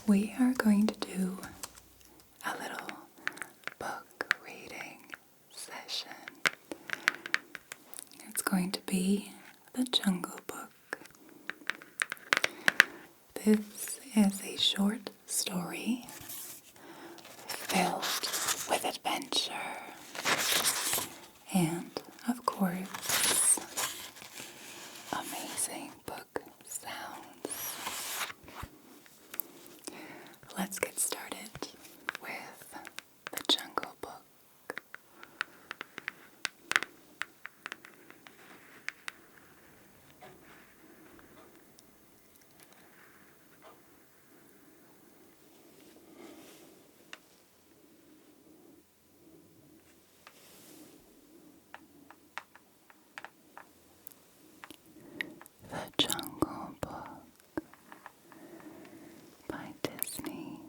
we are going to do a little book reading session. It's going to be the Jungle Book. This is a short story filled with adventure and, of course, amazing book sounds. Let's get started with the Jungle Book. The Jungle Book by Disney.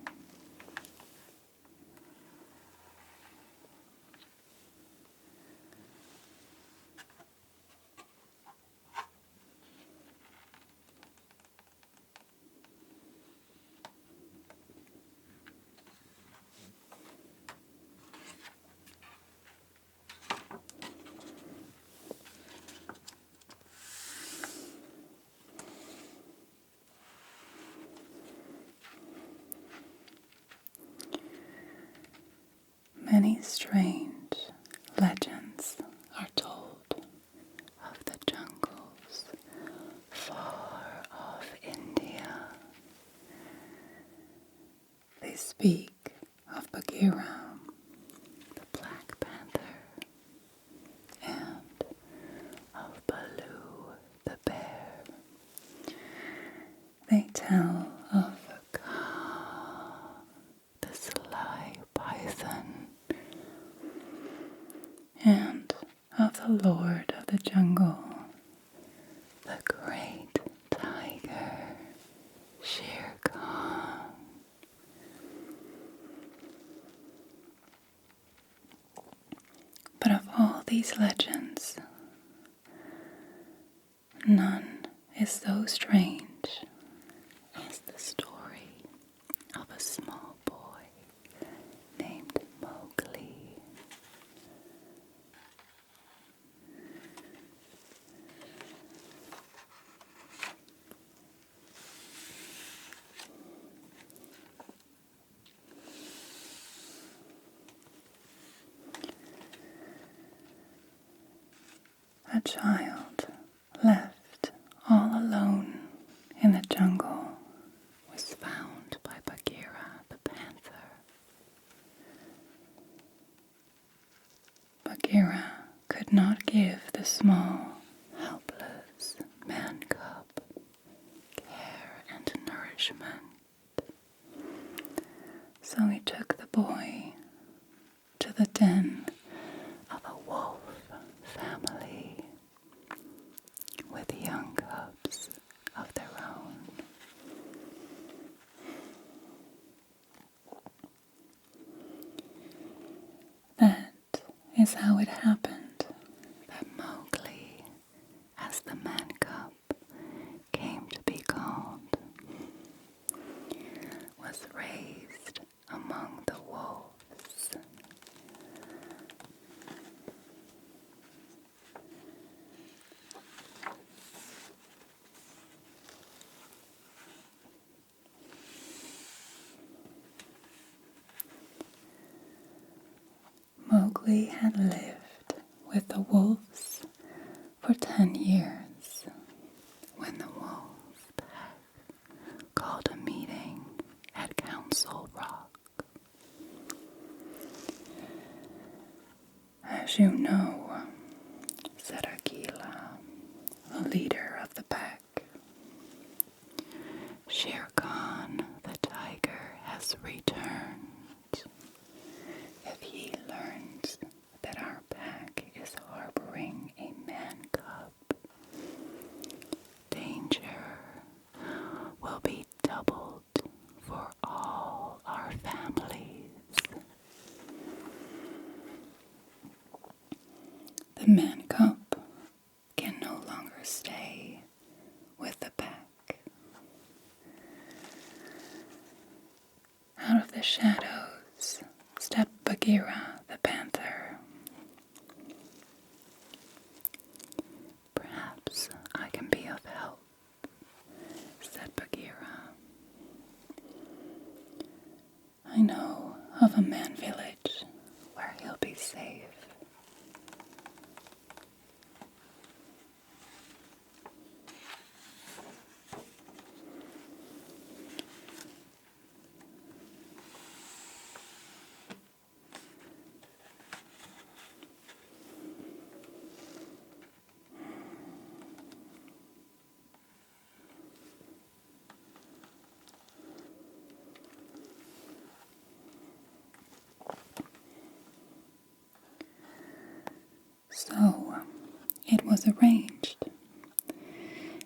Many strange legends are told of the jungles far off India. They speak of Bagheera, the Black Panther, and of Baloo, the bear. They tell of 𝐂, the sly python, and of the Lord of the Jungle, the great tiger, Shere Khan. But of all these legends, none is so strange as the story of a small boy named Mowgli. A child left all alone in the jungle was found by Bagheera the panther. Bagheera could not give the small, helpless man cub care and nourishment. So he took the boy to the den of a wolf family with young cubs of their own. That is how it happened that Mowgli, as the man cub came to be called, was raised among the wolves. Mowgli had lived with the wolves for 10 years when the wolf pack called a meeting at Council Rock. As you know, said Akela, a leader of the pack, Shere Khan, the tiger, has returned. If he learns that our pack is harboring a man cub, danger will be doubled for all our families. The man cub can no longer stay with the pack. shadows stepped Bagheera the panther. "Perhaps I can be of help," said Bagheera. "I know of a man village where he'll be safe." So it was arranged,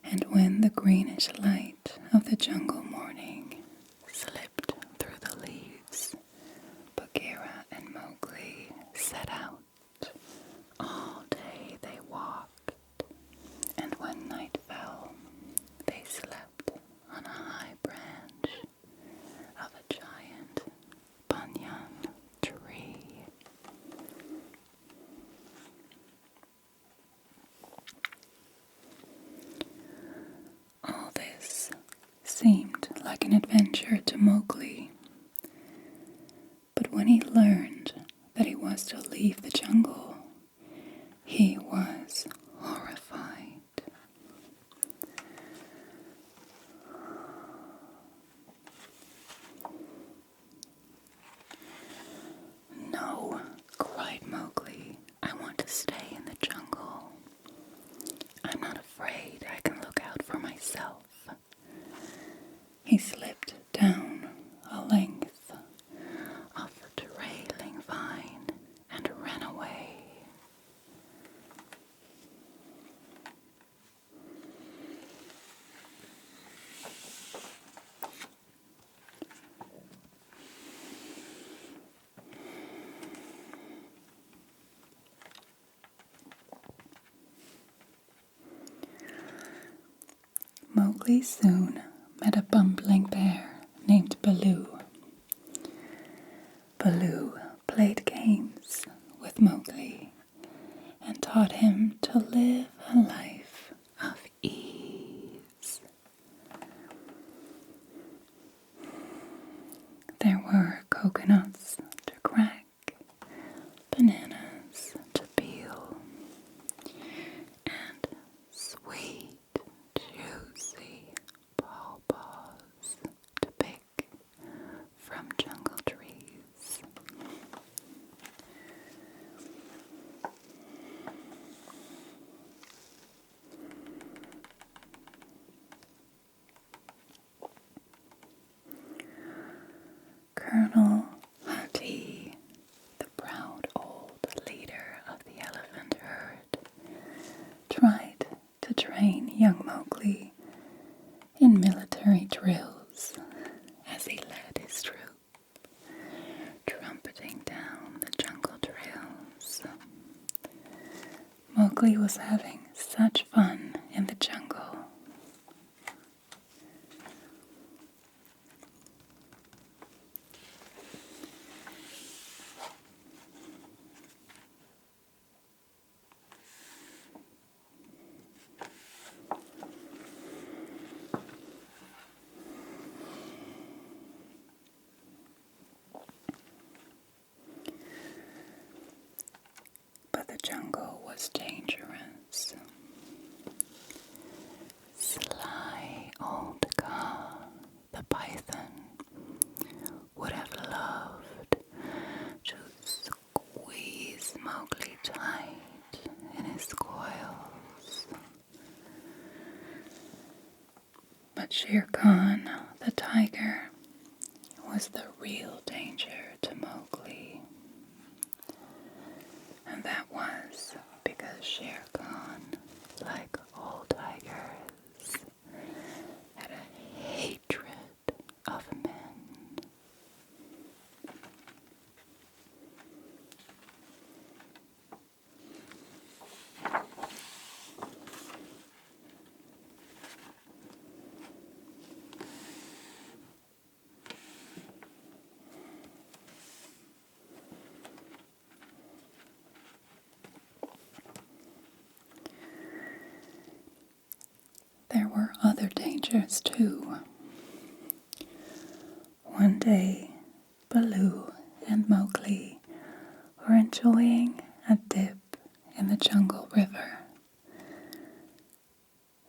and when the greenish light of the jungle morning slipped through the leaves, Bagheera and Mowgli set out. All day they walked, and when night fell, they slept on a high branch of a giant banyan tree. All this seemed like an adventure to Mowgli, but when he learned that he was to leave the jungle, he was horrified. "No," cried Mowgli, "I want to stay in the jungle. I'm not afraid. I can look out for myself." He slipped down a length of the trailing vine and ran away. Mowgli soon met a bumbling bear named Baloo. Baloo played games with Mowgli and taught him to live a life of ease. There were coconuts to crack, bananas to peel, and sweet, juicy pawpaws to pick from jungle trees. Colonel Hati, the proud old leader of the elephant herd, tried to train young Mowgli in military drills as he led his troop, trumpeting down the jungle trails. Mowgli was having such fun in the jungle. But the jungle was dangerous. Sly old 𝐂, the python, would have loved to squeeze Mowgli tight in his coils. But Shere Khan, the tiger, was the real danger to Mowgli. And that was because Shere Khan, like all tigers, had a hatred of men. adventures too. One day, Baloo and Mowgli were enjoying a dip in the jungle river.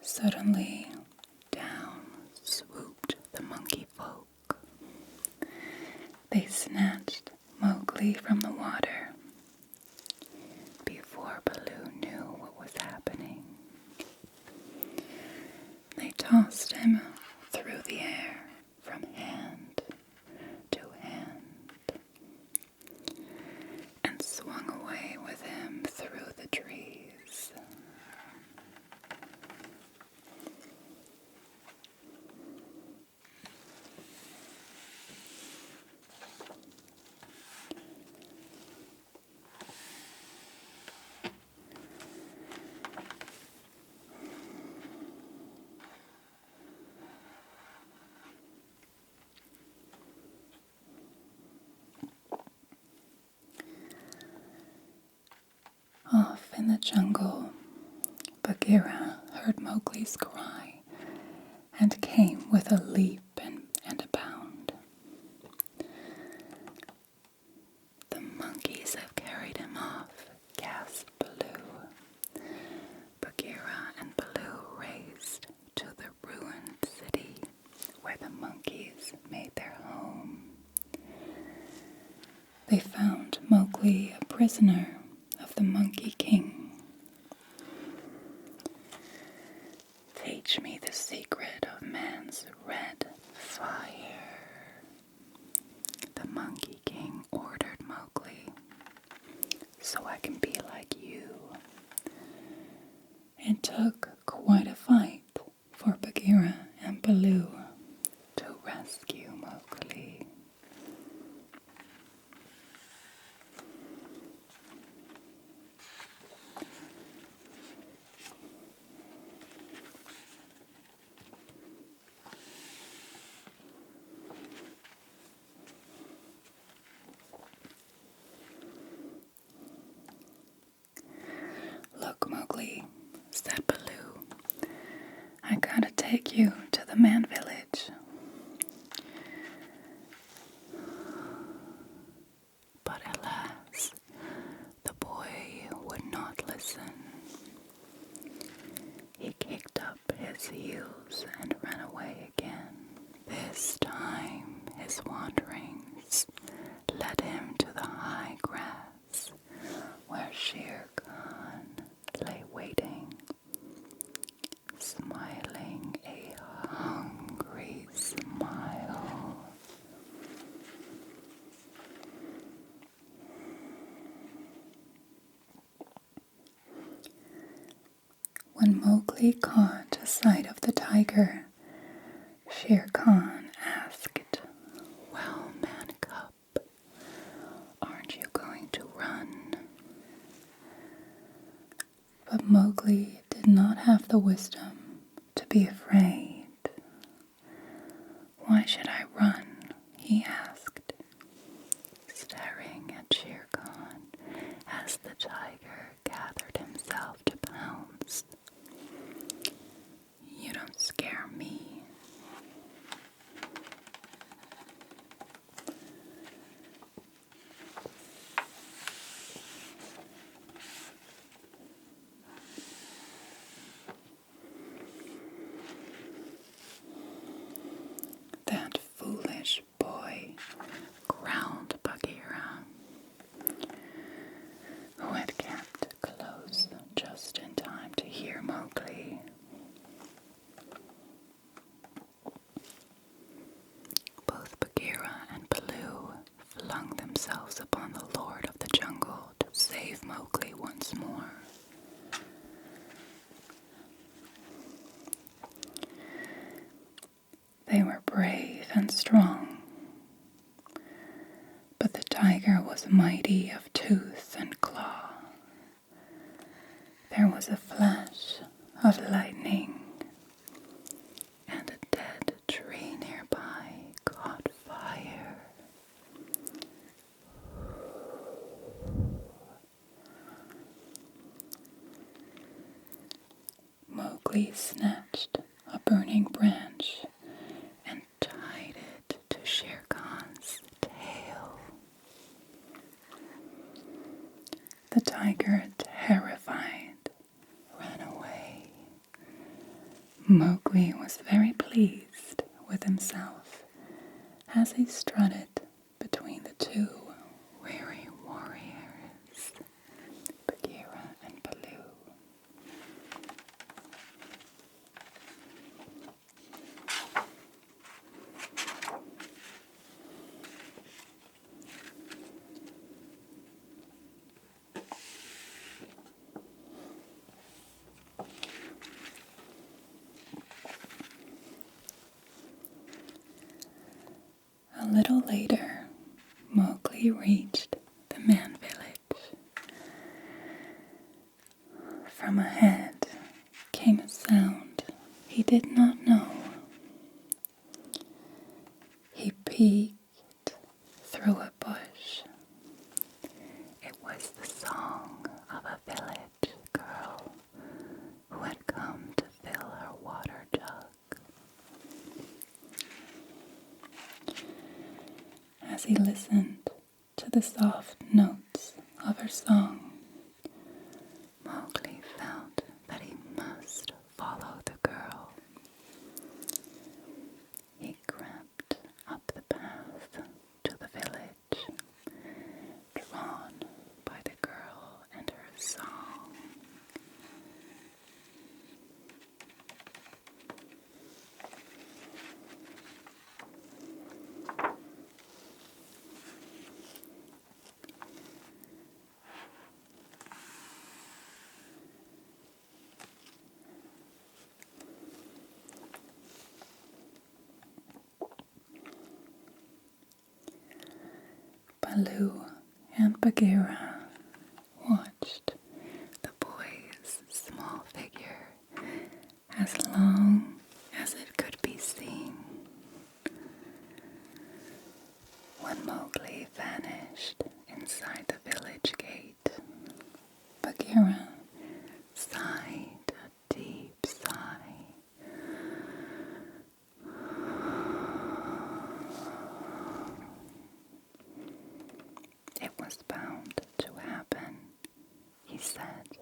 Suddenly, down swooped the monkey folk. They snatched Mowgli from the water before Baloo knew what was happening. They tossed him through the air from hand to hand and swung away with him through the trees. Off in the jungle, Bagheera heard Mowgli's cry and came with a leap and a bound. "The monkeys have carried him off," gasped Baloo. Bagheera and Baloo raced to the ruined city where the monkeys made their home. They found Mowgli a prisoner of the Monkey King. "Teach me the secret of man's red fire," the Monkey King ordered Mowgli, "so I can be like you." It took quite a fight for Bagheera and Baloo to rescue Mowgli. "Look, Mowgli," said Baloo, "I gotta take you to the man village." But alas, the boy would not listen. He kicked up his heels and ran away again. This time his wanderings led him to the high grass where Shere Khan lay waiting, smiling a hungry smile. When Mowgli caught a sight of the tiger, Shere Khan asked, "Well, man cub, aren't you going to run?" But Mowgli did not have the wisdom to be afraid. "Why should I run?" he asked, staring at Shere Khan as the tiger gathered himself to pounce. "You don't scare me." "That foolish boy," growled Bagheera, who had kept close just in time to hear Mowgli. Both Bagheera and Baloo flung themselves upon the Lord of the Jungle to save Mowgli once more. They were brave and strong, but the tiger was mighty of tooth and claw. There was a flash of lightning, and a dead tree nearby caught fire. Mowgli snatched a burning branch The tiger, terrified, ran away. Mowgli was very pleased with himself as he strutted between the two weary warriors, Bagheera and Baloo. A little later, Mowgli reached the man village. From ahead came a sound he did not know. He peeked through a bush. It was the song of a village girl who had come to fill her water jug. As he listened to the soft notes of her song, Mowgli felt that he must follow the girl. He crept up the path to the village, drawn by the girl and her song. Baloo and Bagheera watched the boy's small figure as long as it could be seen. When Mowgli vanished inside the village gate, Bagheera sighed a deep sigh. It was bound to happen, he said.